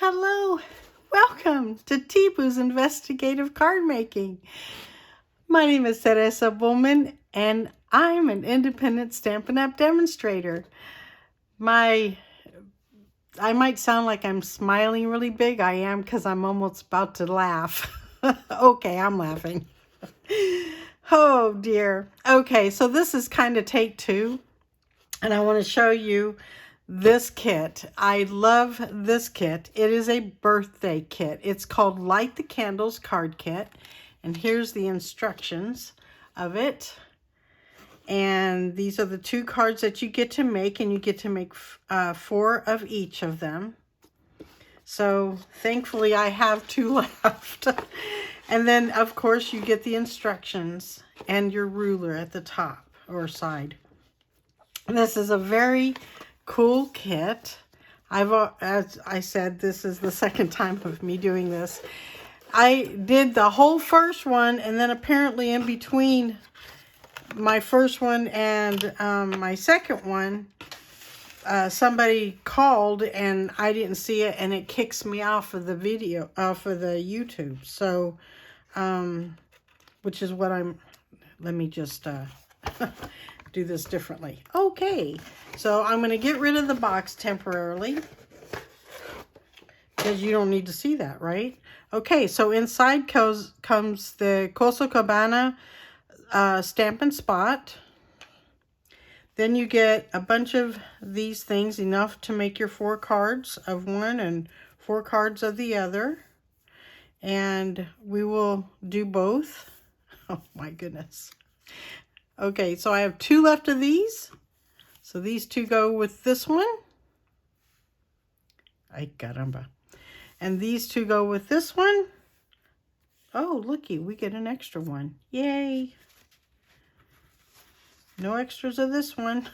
Hello, welcome to Tibu's Investigative Card Making. My name is Teresa Bowman and I'm an independent Stampin' Up! Demonstrator. I might sound like I'm smiling really big. I am because I'm almost about to laugh. Okay, I'm laughing. Oh dear. Okay, so this is kind of take two and I want to show you this kit. I love this kit. It is a birthday kit. It's called Light the Candles Card Kit. And here's the instructions of it. And these are the 2 cards that you get to make. And you get to make 4 of each of them. So thankfully I have 2 left. And then of course you get the instructions and your ruler at the top or side. This is a very cool kit. As I said, this is the second time of me doing this. I did the whole first one, and then apparently in between my first one and my second one, somebody called and I didn't see it, and it kicks me off of the video, off of the YouTube. So, which is what let me just do this differently. Okay, so I'm going to get rid of the box temporarily because you don't need to see that, right? Okay, so inside comes the Coastal Cabana Stampin' Spot. Then you get a bunch of these things, enough to make your 4 cards of one and 4 cards of the other. And we will do both. Oh my goodness. Okay, so I have 2 left of these. So these 2 go with this one. Ay caramba. And these 2 go with this one. Oh, looky, we get an extra one. Yay. No extras of this one.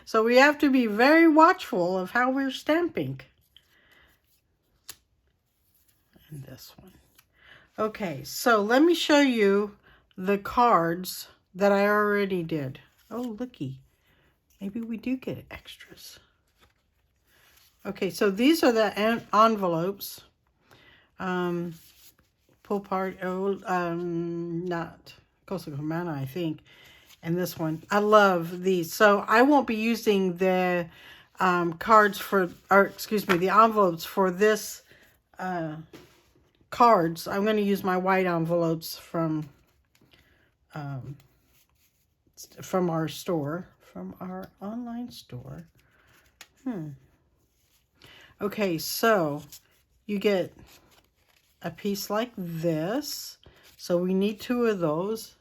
So we have to be very watchful of how we're stamping. And this one. Okay, so let me show you the cards that I already did. Oh, looky. Maybe we do get extras. Okay, so these are the envelopes. Pull part, not Coastal Cabana, I think. And this one. I love these. So I won't be using the cards for, or excuse me, the envelopes for this cards. I'm going to use my white envelopes from our store, from our online store. Okay, so you get a piece like this. So we need 2 of those.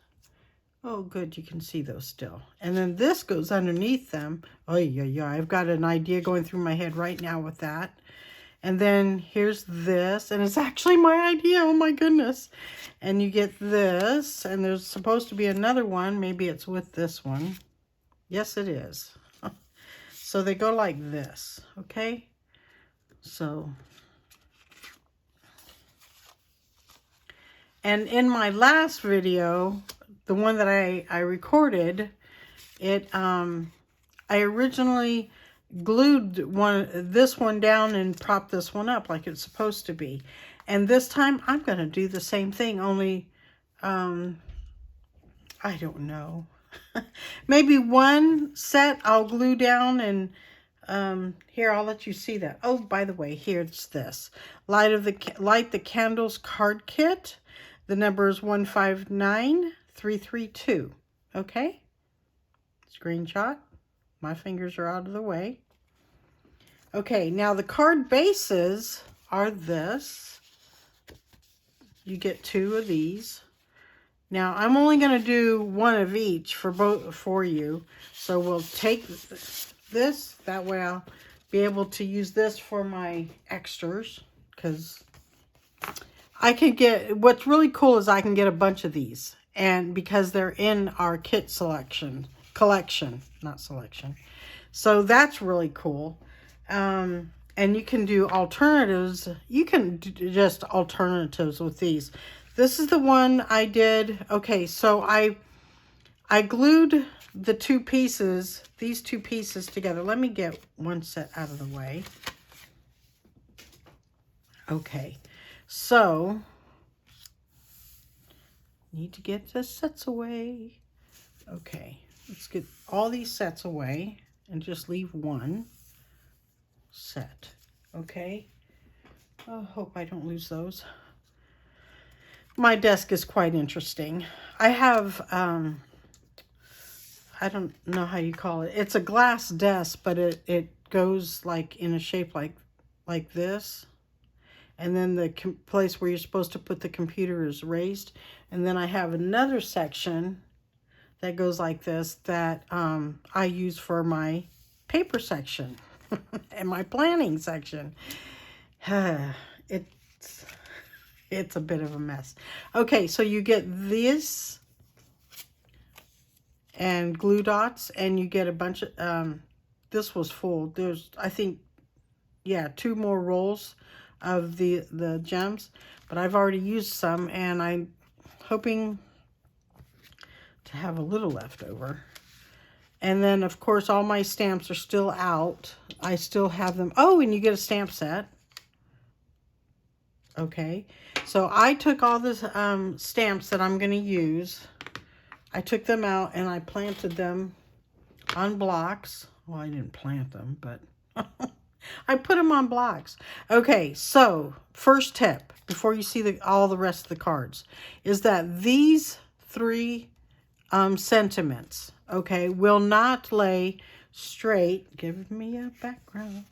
Oh, good, you can see those still. And then this goes underneath them. Oh, yeah, I've got an idea going through my head right now with that. And then here's this, and it's actually my idea. Oh my goodness. And you get this, and there's supposed to be another one. Maybe it's with this one. Yes, it is. So they go like this, okay? So, and in my last video, the one that I recorded, I originally glued this one down and propped this one up like it's supposed to be. And this time I'm going to do the same thing, only I don't know. Maybe one set I'll glue down, and here, I'll let you see that. Oh, by the way, here's this. Light the Candles Card Kit. The number is 159332. Okay? Screenshot. My fingers are out of the way. Okay, now the card bases are this. You get 2 of these. Now, I'm only going to do 1 of each for you. So we'll take this. That way I'll be able to use this for my extras. Because I can get, what's really cool is I can get a bunch of these. And because they're in our kit collection, not selection. So that's really cool. And you can do alternatives. You can do just alternatives with these. This is the one I did. Okay, so I glued the 2 pieces, these 2 pieces together. Let me get one set out of the way. Okay, so need to get the sets away. Okay, let's get all these sets away and just leave one set. Okay, I hope I don't lose those. My desk is quite interesting. I have, I don't know how you call it. It's a glass desk, but it goes like in a shape like this. And then the place where you're supposed to put the computer is raised. And then I have another section that goes like this that I use for my paper section and my planning section. It's a bit of a mess. Okay, so you get this and glue dots, and you get a bunch of, this was full. There's, I think, yeah, 2 more rolls of the gems, but I've already used some, and I'm hoping to have a little left over. And then, of course, all my stamps are still out. I still have them. Oh, and you get a stamp set. Okay, so I took all the stamps that I'm going to use. I took them out and I planted them on blocks. Well, I didn't plant them, but I put them on blocks. Okay, so first tip before you see all the rest of the cards is that these 3 sentiments, okay, will not lay straight. Give me a background.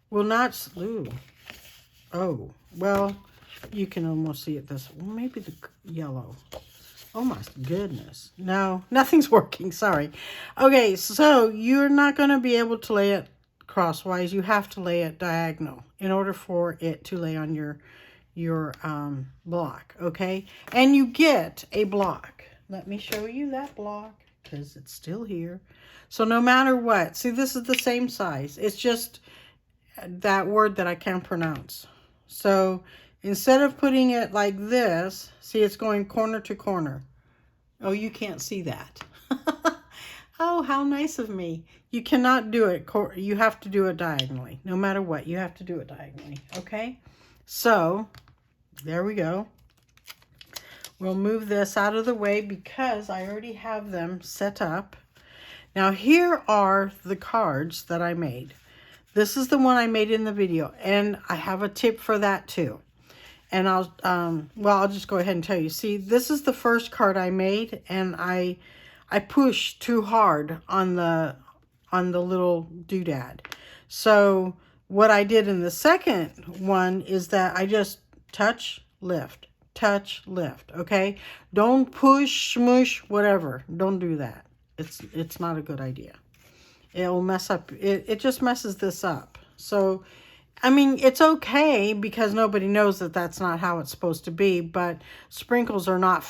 Will not, ooh, oh, well, you can almost see it this, well, maybe the yellow. Oh my goodness. No, nothing's working. Sorry. Okay, so you're not going to be able to lay it crosswise. You have to lay it diagonal in order for it to lay on your block. Okay, and you get a block. Let me show you that block because it's still here. So no matter what, see, this is the same size. It's just that word that I can't pronounce. So instead of putting it like this, see, it's going corner to corner. Oh, you can't see that. Oh, how nice of me. You cannot do it. You have to do it diagonally. No matter what, you have to do it diagonally. Okay? So, there we go. We'll move this out of the way because I already have them set up. Now, here are the cards that I made. This is the one I made in the video, and I have a tip for that too. And I'll, well, I'll just go ahead and tell you. See, this is the first card I made, and I pushed too hard on the little doodad. So what I did in the second one is that I just touch, lift, okay? Don't push, smush, whatever. Don't do that. It's not a good idea. It will mess up. It just messes this up. So, I mean, it's okay because nobody knows that that's not how it's supposed to be, but sprinkles are not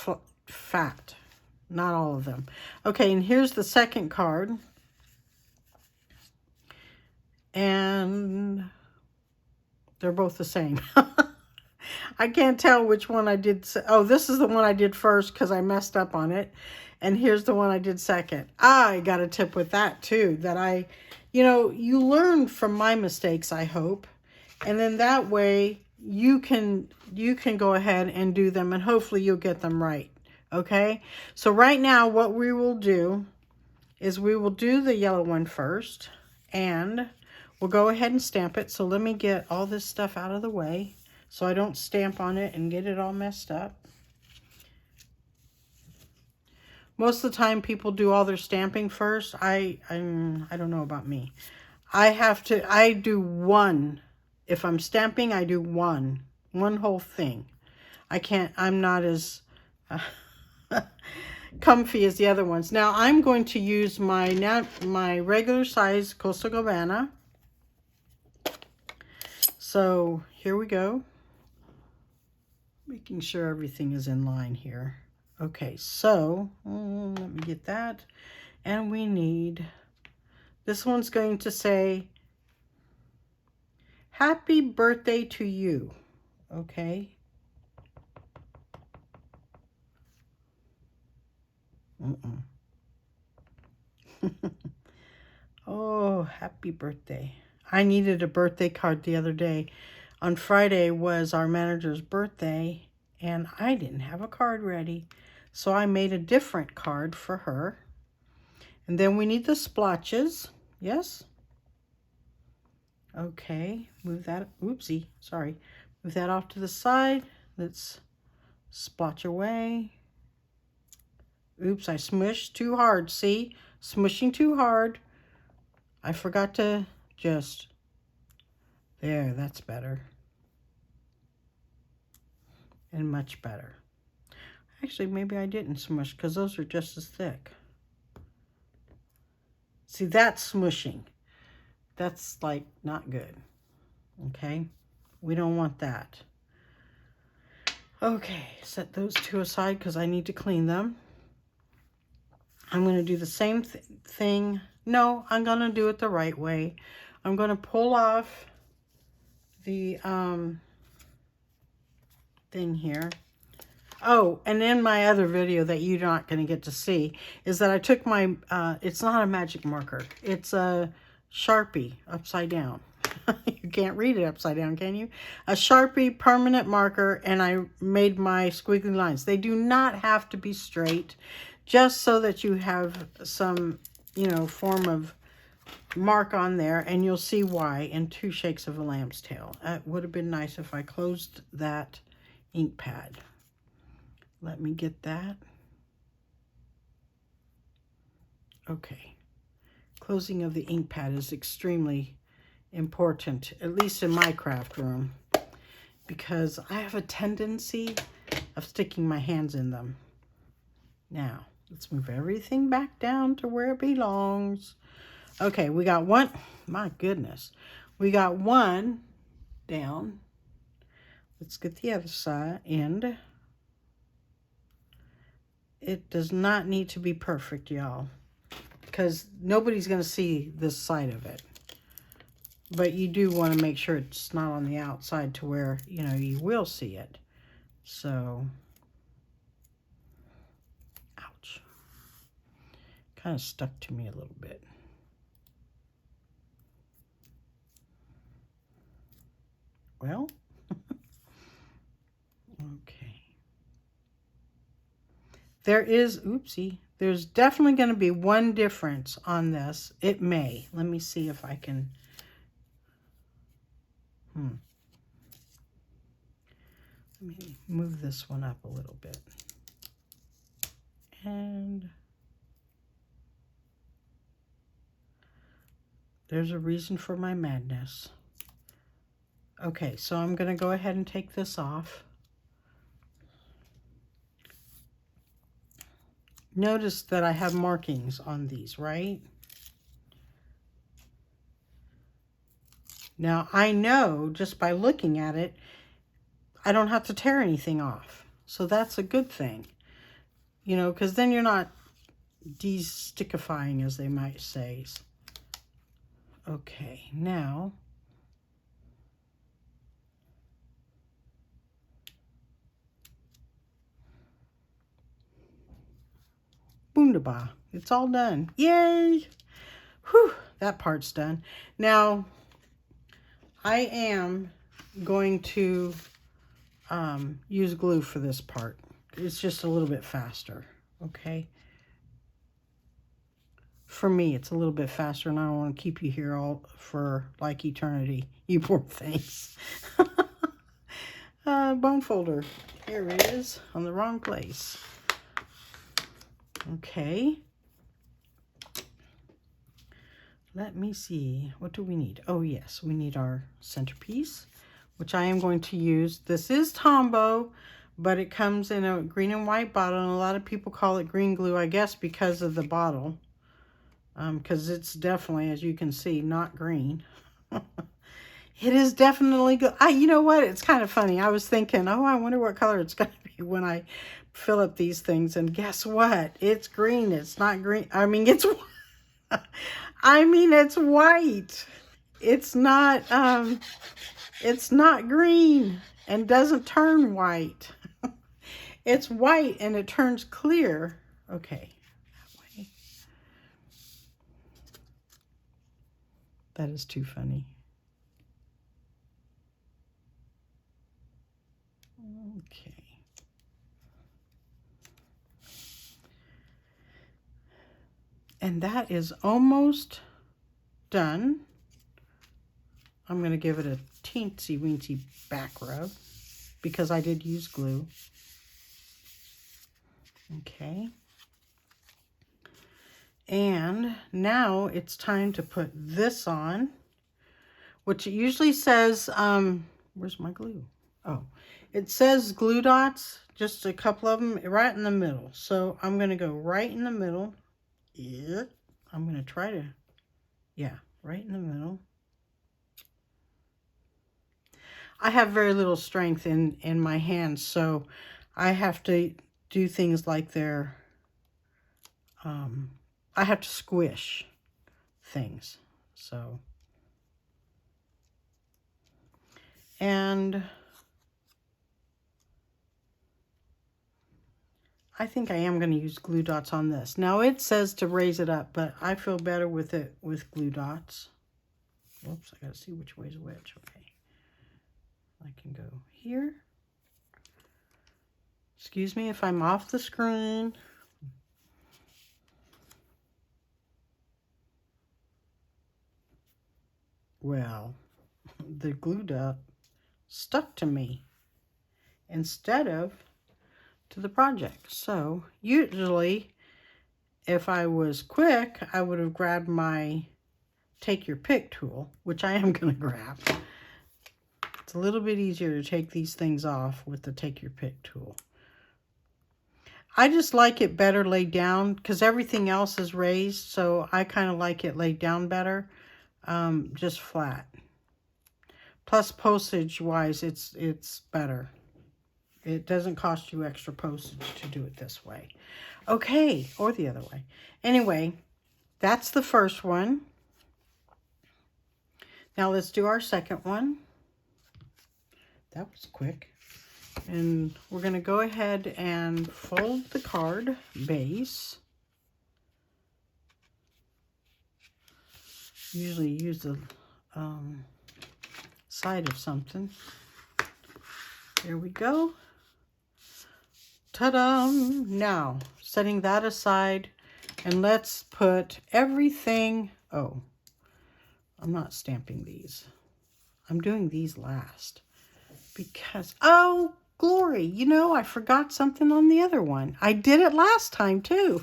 fat. Not all of them. Okay, and here's the second card. And they're both the same. I can't tell which one I did. Oh, this is the one I did first because I messed up on it. And here's the one I did second. I got a tip with that too, that you learn from my mistakes, I hope. And then that way you can go ahead and do them, and hopefully you'll get them right. Okay? So right now what we will do is we will do the yellow one first, and we'll go ahead and stamp it. So let me get all this stuff out of the way so I don't stamp on it and get it all messed up. Most of the time people do all their stamping first. I don't know about me. I do one. If I'm stamping, I do one whole thing. I'm not as comfy as the other ones. Now I'm going to use my regular size Coastal Gabbana. So here we go. Making sure everything is in line here. Okay, so let me get that. And we need, this one's going to say, happy birthday to you. Okay. Oh, happy birthday. I needed a birthday card the other day. On Friday was our manager's birthday, and I didn't have a card ready. So I made a different card for her. And then we need the splotches. Yes? Okay, move that, oopsie, sorry. Move that off to the side. Let's splotch away. Oops, I smushed too hard, see? Smushing too hard. I forgot to just, there, that's better. And much better. Actually, maybe I didn't smush because those are just as thick. See, that's smushing. That's like not good. Okay, we don't want that. Okay, set those two aside because I need to clean them. I'm going to do the same thing. No, I'm going to do it the right way. I'm going to pull off the thing here. Oh, and in my other video that you're not going to get to see is that I took my, it's not a magic marker. It's a Sharpie upside down. You can't read it upside down, can you? A Sharpie permanent marker, and I made my squiggly lines. They do not have to be straight, just so that you have some, you know, form of mark on there, and you'll see why in 2 shakes of a lamb's tail. It would have been nice if I closed that ink pad. Let me get that. Okay. Closing of the ink pad is extremely important, at least in my craft room, because I have a tendency of sticking my hands in them. Now, let's move everything back down to where it belongs. Okay, we got one. My goodness. We got one down. Let's get the other side end. It does not need to be perfect, y'all, because nobody's going to see this side of it. But you do want to make sure it's not on the outside to where, you know, you will see it. So, ouch. Kind of stuck to me a little bit. Well, okay. There is, oopsie, there's definitely going to be one difference on this. It may. Let me see if I can. Let me move this one up a little bit. And there's a reason for my madness. Okay, so I'm going to go ahead and take this off. Notice that I have markings on these, right? Now, I know just by looking at it, I don't have to tear anything off. So that's a good thing, you know, because then you're not de-stickifying, as they might say. Okay, now, boondaba, it's all done. Yay! Whew, that part's done. Now, I am going to use glue for this part. It's just a little bit faster, okay? For me, it's a little bit faster, and I don't want to keep you here all for like eternity. You poor things. Bone folder. Here it is, on the wrong place. Okay. Let me see. What do we need? Oh, yes, we need our centerpiece, which I am going to use. This is Tombow, but it comes in a green and white bottle, and a lot of people call it green glue, I guess, because of the bottle. Because it's definitely, as you can see, not green. It is definitely good. You know what? It's kind of funny. I was thinking, oh, I wonder what color it's going to be when I fill up these things. And guess what? It's green. It's not green. I mean, it's it's white. It's not green and doesn't turn white. It's white and it turns clear. Okay. That way. That is too funny. Okay. And that is almost done. I'm going to give it a teensy weensy back rub because I did use glue. Okay. And now it's time to put this on, which it usually says, where's my glue? Oh, it says glue dots, just a couple of them right in the middle. So I'm going to go right in the middle. Yeah. I'm going to try to, yeah, right in the middle. I have very little strength in my hands, so I have to do things like they're, I have to squish things. So, and I think I am going to use glue dots on this. Now it says to raise it up, but I feel better with it with glue dots. Oops, I got to see which way's which. Okay. I can go here. Excuse me if I'm off the screen. Well, the glue dot stuck to me instead of to the project. So usually if I was quick, I would have grabbed my take your pick tool, which I am going to grab. It's a little bit easier to take these things off with the take your pick tool. I just like it better laid down because everything else is raised, so I kind of like it laid down better, just flat. Plus postage wise, it's better. It doesn't cost you extra postage to do it this way. Okay, or the other way. Anyway, that's the first one. Now let's do our second one. That was quick. And we're going to go ahead and fold the card base. Usually use the side of something. There we go. Ta-da! Now, setting that aside, and let's put everything... Oh, I'm not stamping these. I'm doing these last. Because, oh, glory, you know, I forgot something on the other one. I did it last time, too.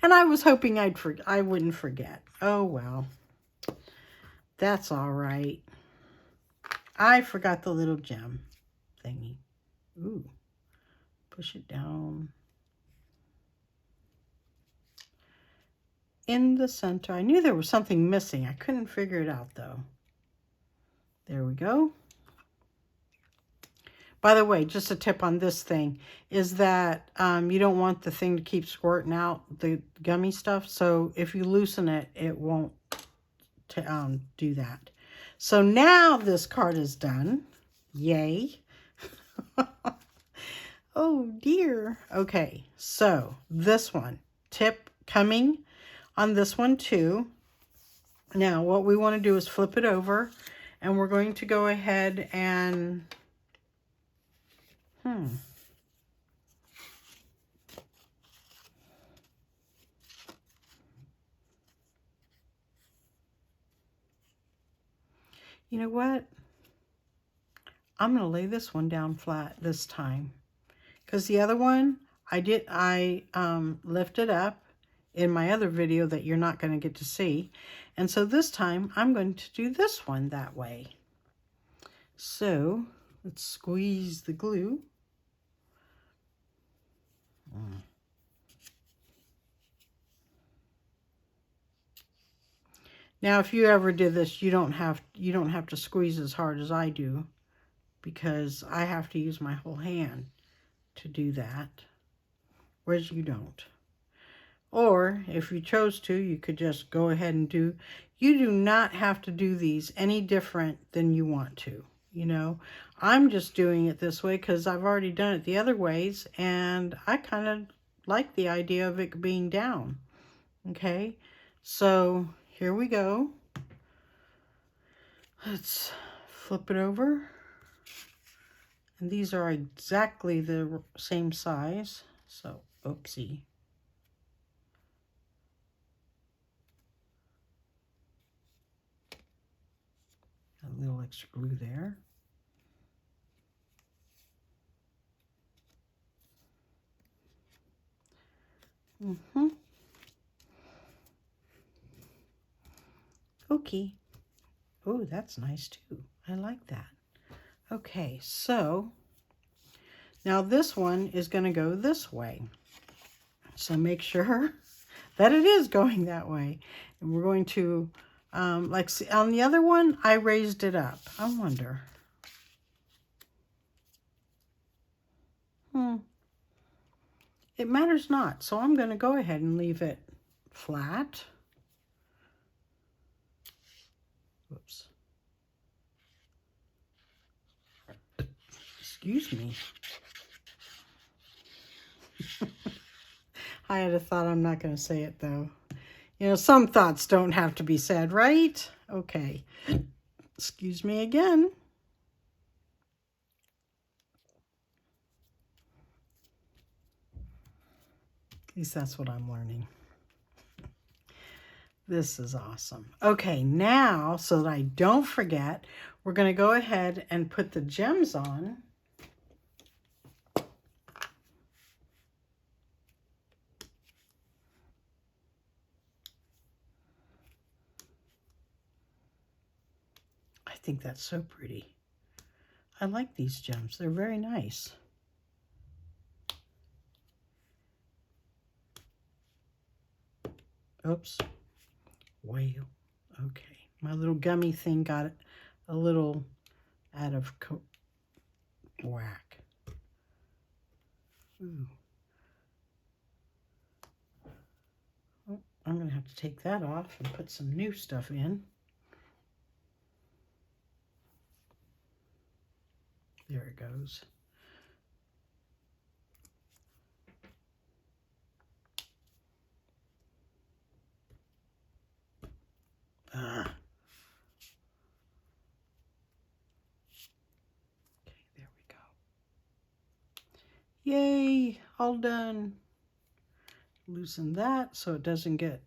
And I was hoping I wouldn't forget. Oh, well. That's all right. I forgot the little gem thingy. Ooh. Push it down. In the center. I knew there was something missing. I couldn't figure it out, though. There we go. By the way, just a tip on this thing is that you don't want the thing to keep squirting out the gummy stuff. So if you loosen it, it won't do that. So now this card is done. Yay. Oh dear. Okay, so this one. Tip coming on this one too. Now what we want to do is flip it over. And we're going to go ahead and... You know what? I'm going to lay this one down flat this time. Because the other one, I lifted up in my other video that you're not going to get to see. And so this time, I'm going to do this one that way. So, let's squeeze the glue. Now, if you ever did this, you don't have to squeeze as hard as I do, because I have to use my whole hand to do that, whereas you don't. Or if you chose to, you could just go ahead and do. You do not have to do these any different than you want to. You know, I'm just doing it this way because I've already done it the other ways, and I kind of like the idea of it being down. Okay, so here we go. Let's flip it over. And these are exactly the same size. So, oopsie. A little extra glue there. Okay. Oh, that's nice too. I like that. Okay, so now this one is going to go this way. So make sure that it is going that way. And we're going to, like on the other one, I raised it up. I wonder. It matters not. So I'm going to go ahead and leave it flat. Whoops. Excuse me. I had a thought. I'm not going to say it though. You know, some thoughts don't have to be said, right? Okay. Excuse me again. At least that's what I'm learning. This is awesome. Okay, now, so that I don't forget, we're going to go ahead and put the gems on. I think that's so pretty. I like these gems. They're very nice. Oops. Well, okay. My little gummy thing got a little out of whack. Ooh. Oh, I'm going to have to take that off and put some new stuff in. There it goes. Ah. Okay, there we go. Yay, all done. Loosen that so it doesn't get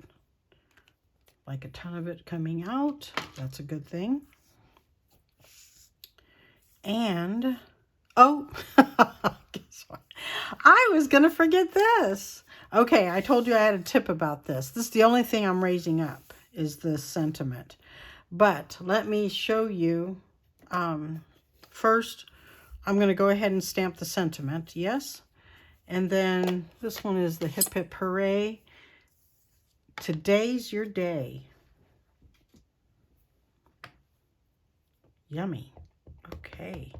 like a ton of it coming out. That's a good thing. And, oh, guess what? I was going to forget this. Okay, I told you I had a tip about this. This is the only thing I'm raising up is this sentiment. But let me show you. First, I'm going to go ahead and stamp the sentiment, yes? And then this one is the hip hip hooray. Today's your day. Yummy. Okay.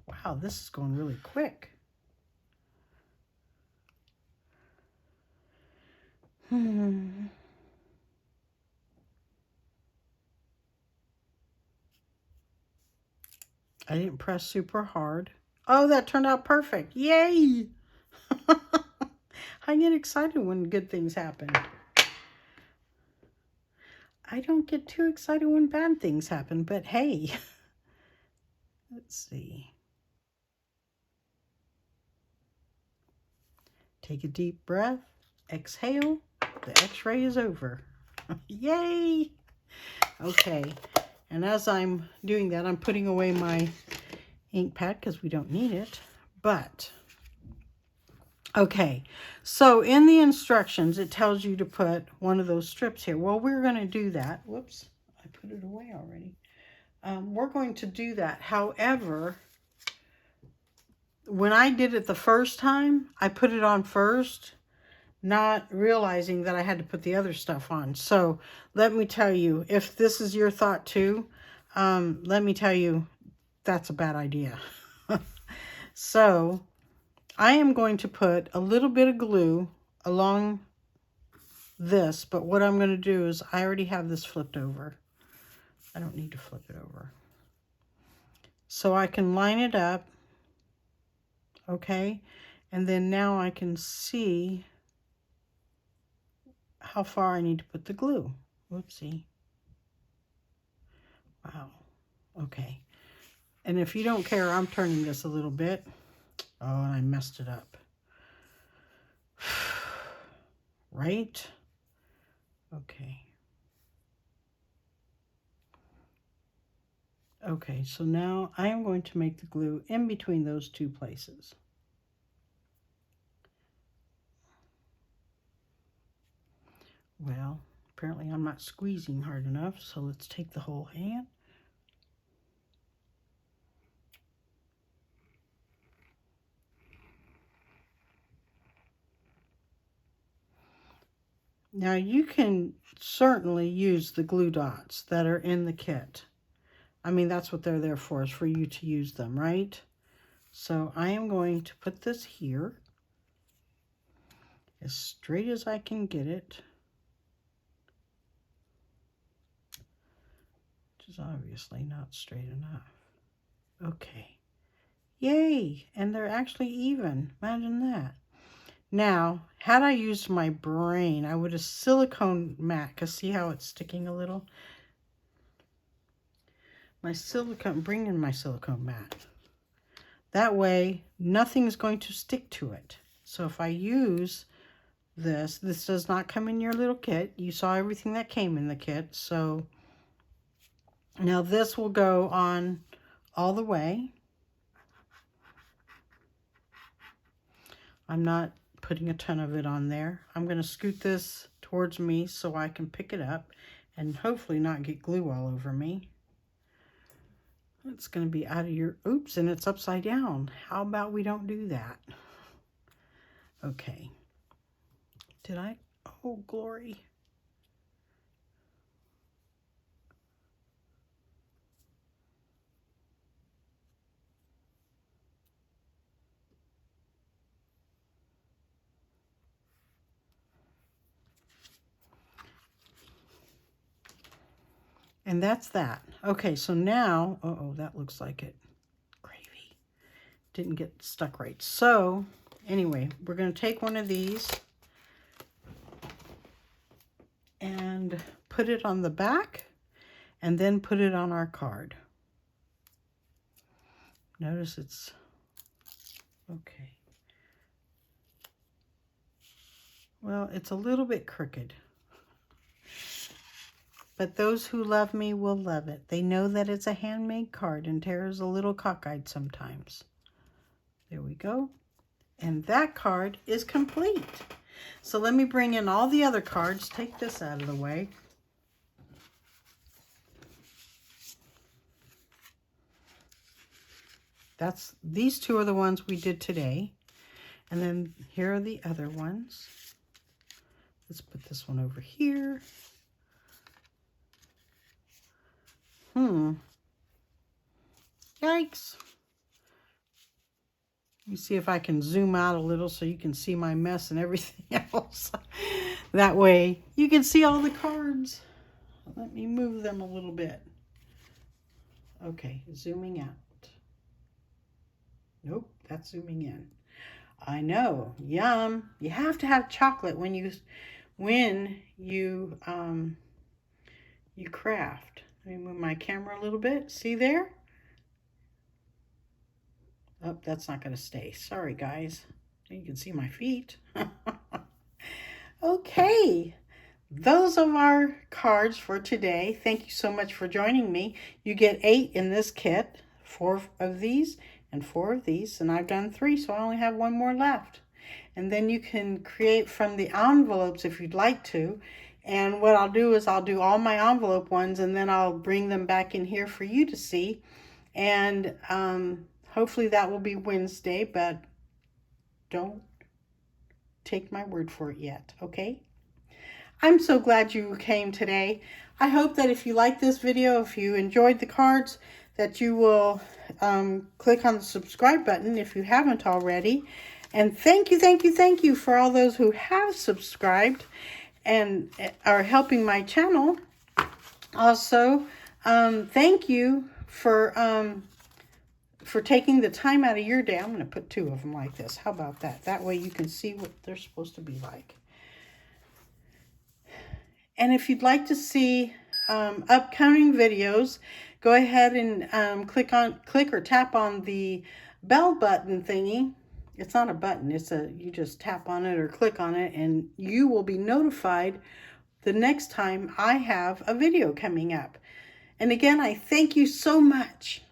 Wow, this is going really quick. I didn't press super hard. Oh, that turned out perfect. Yay! I get excited when good things happen. I don't get too excited when bad things happen, but hey. Let's see. Take a deep breath. Exhale. The x-ray is over. Yay! Okay. And as I'm doing that, I'm putting away my ink pad because we don't need it. But, okay. So in the instructions, it tells you to put one of those strips here. Well, we're going to do that. Whoops. I put it away already. We're going to do that. However, when I did it the first time, I put it on first, not realizing that I had to put the other stuff on. So let me tell you, if this is your thought too, let me tell you, that's a bad idea. So I am going to put a little bit of glue along this, but what I'm going to do is I already have this flipped over. I don't need to flip it over. So I can line it up, okay? And then now I can see how far I need to put the glue. Whoopsie. Wow. Okay. And if you don't care, I'm turning this a little bit. Oh, and I messed it up. Right? Okay. Okay, so now I am going to make the glue in between those two places. Well, apparently I'm not squeezing hard enough, so let's take the whole hand. Now you can certainly use the glue dots that are in the kit. I mean, that's what they're there for, is for you to use them, right? So I am going to put this here as straight as I can get it, which is obviously not straight enough. Okay. Yay! And they're actually even. Imagine that. Now, had I used my brain, I would have silicone mat, because see how it's sticking a little? My silicone, bring in my silicone mat. That way, nothing's going to stick to it. So if I use this does not come in your little kit. You saw everything that came in the kit. So now this will go on all the way. I'm not putting a ton of it on there. I'm going to scoot this towards me so I can pick it up and hopefully not get glue all over me. It's going to be out of your, oops, and it's upside down. How about we don't do that? Okay. Did I? Oh, glory. And that's that. Okay, so now, uh-oh, that looks like it. Gravy. Didn't get stuck right. So, anyway, we're going to take one of these and put it on the back and then put it on our card. Notice it's, okay. Well, it's a little bit crooked. But those who love me will love it. They know that it's a handmade card, and Tara's a little cockeyed sometimes. There we go. And that card is complete. So let me bring in all the other cards. Take this out of the way. These two are the ones we did today. And then here are the other ones. Let's put this one over here. Yikes. Let me see if I can zoom out a little so you can see my mess and everything else. That way you can see all the cards. Let me move them a little bit. Okay, zooming out. Nope, that's zooming in. I know, yum. You have to have chocolate when you craft. Let me move my camera a little bit. See there? Oh, that's not going to stay. Sorry, guys. You can see my feet. Okay. Those are our cards for today. Thank you so much for joining me. You get 8 in this kit. 4 of these and 4 of these. And I've done 3, so I only have 1 more left. And then you can create from the envelopes if you'd like to. And what I'll do is I'll do all my envelope ones, and then I'll bring them back in here for you to see. And hopefully that will be Wednesday, but don't take my word for it yet, okay? I'm so glad you came today. I hope that if you like this video, if you enjoyed the cards, that you will click on the subscribe button if you haven't already. And thank you for all those who have subscribed and are helping my channel. Also, thank you for taking the time out of your day. I'm going to put 2 of them like this. How about that? That way you can see what they're supposed to be like. And if you'd like to see upcoming videos, go ahead and click or tap on the bell button thingy. It's not a button, you just tap on it or click on it, and you will be notified the next time I have a video coming up. And again, I thank you so much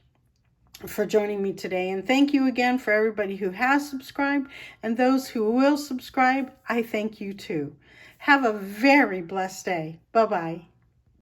for joining me today. And thank you again for everybody who has subscribed, and those who will subscribe, I thank you too. Have a very blessed day. Bye-bye.